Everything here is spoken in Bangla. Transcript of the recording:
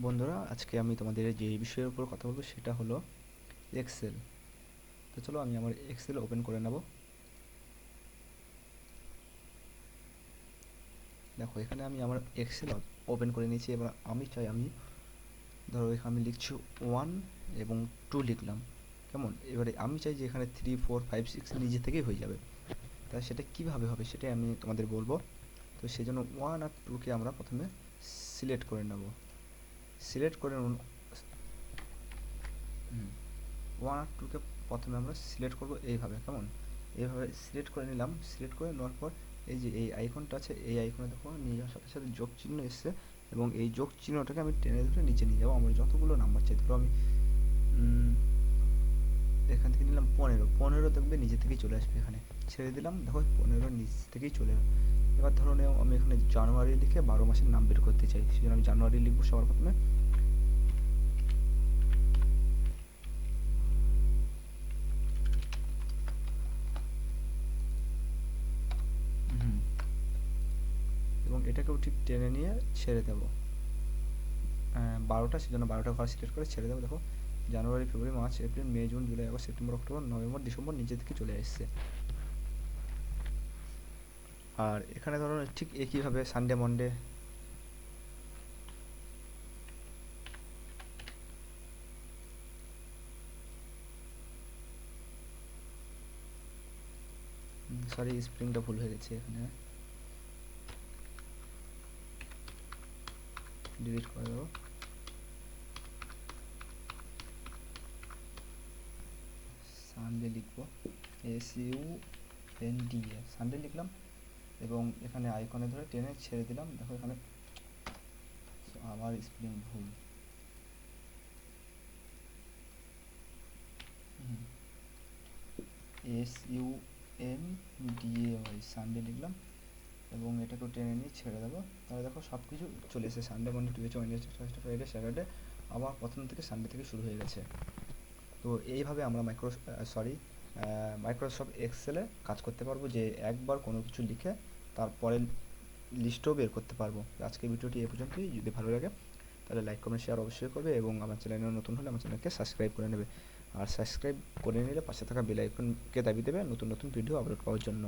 বন্ধুরা, আজকে আমি তোমাদের যে বিষয়ের উপর কথা বলবো সেটা হলো এক্সেল। তো চলো আমি আমার এক্সেল ওপেন করে নেব। দেখো, এখানে আমি আমার এক্সেল ওপেন করে নিয়েছি। এবার আমি চাই, ধরো এখানে আমি লিখছি 1 এবং 2 লিখলাম, কেমন? এবারে আমি চাই যে এখানে 3 4 5 6 নিজে থেকেই হয়ে যাবে। তাই সেটা কিভাবে হবে সেটাই আমি তোমাদের বলবো। তো সেই জন্য 1 আর 2কে আমরা প্রথমে সিলেক্ট করে নেব। সিলেক্ট করে 1 আর 2কে প্রথমে আমরা সিলেক্ট করব এইভাবে, কেমন? এইভাবে সিলেক্ট করে নিলাম। সিলেক্ট করে নেওয়ার পর এই যে এই আইকনটা আছে, এই আইকনে দেখো নিয়ে যাওয়ার সাথে সাথে যোগ চিহ্ন এসছে, এবং এই যোগ চিহ্নটাকে আমি টেনে ধরে নিচে নিয়ে যাবো। আমার যতগুলো নাম্বার চাই, ধরো আমি এখান থেকে নিলাম 15 দেখবে নিজে থেকেই চলে আসবে। এখানে ছেড়ে দিলাম, দেখো 15 নিচ থেকেই চলে এলো। এবার ধরো আমি এখানে জানুয়ারি লিখে 12 মাসের নাম বের করতে চাই, সেই জন্য আমি জানুয়ারি লিখবো সবার প্রথমে। এবং এটাকেও ঠিক টেনে নিয়ে ছেড়ে দেবো 12টা, সেই জন্য 12টা ঘর সিলেক্ট করে ছেড়ে দেবো। দেখো জানুয়ারি, ফেব্রুয়ারি, মার্চ, এপ্রিল, মে, জুন, জুলাই, আগস্ট, সেপ্টেম্বর, অক্টোবর, নভেম্বর, ডিসেম্বর নিজে থেকে চলে এসছে। আর এখানে ধরো ঠিক একইভাবে সানডে, মনডে, সরি স্প্রিংটা ভুল হয়ে গেছে, এখানে ডিলিট করে দেবো। সানডে লিখবো, SUNDA, সানডে লিখলাম। এবং এখানে আইকনে ধরে টেনে ছেড়ে দিলাম। দেখো এখানে আমার স্প্রিং ভুল, SUNDAY, সানডে লিখলাম এবং এটাকেও টেনে নিয়ে ছেড়ে দেবো। তাহলে দেখো সব কিছু চলে এসেছে, Sunday, Monday, Tuesday, Wednesday, Thursday, Friday, Saturday, আবার প্রথম থেকে সানডে থেকে শুরু হয়ে গেছে। তো এইভাবে আমরা মাইক্রোসফট এক্সেলে কাজ করতে পারবো, যে একবার কোনো কিছু লিখে তারপরে লিস্টও বের করতে পারবো। আজকের ভিডিওটি এই পর্যন্তই। যদি ভালো লাগে তাহলে লাইক, কমেন্ট, শেয়ার অবশ্যই করবে, এবং আমার চ্যানেলে নতুন হলে আমার চ্যানেলকে সাবস্ক্রাইব করে নেবে। আর সাবস্ক্রাইব করে নিলে পাশে থাকা বেল আইকনকে দাবি দেবে নতুন নতুন ভিডিও আপলোড পাওয়ার জন্য।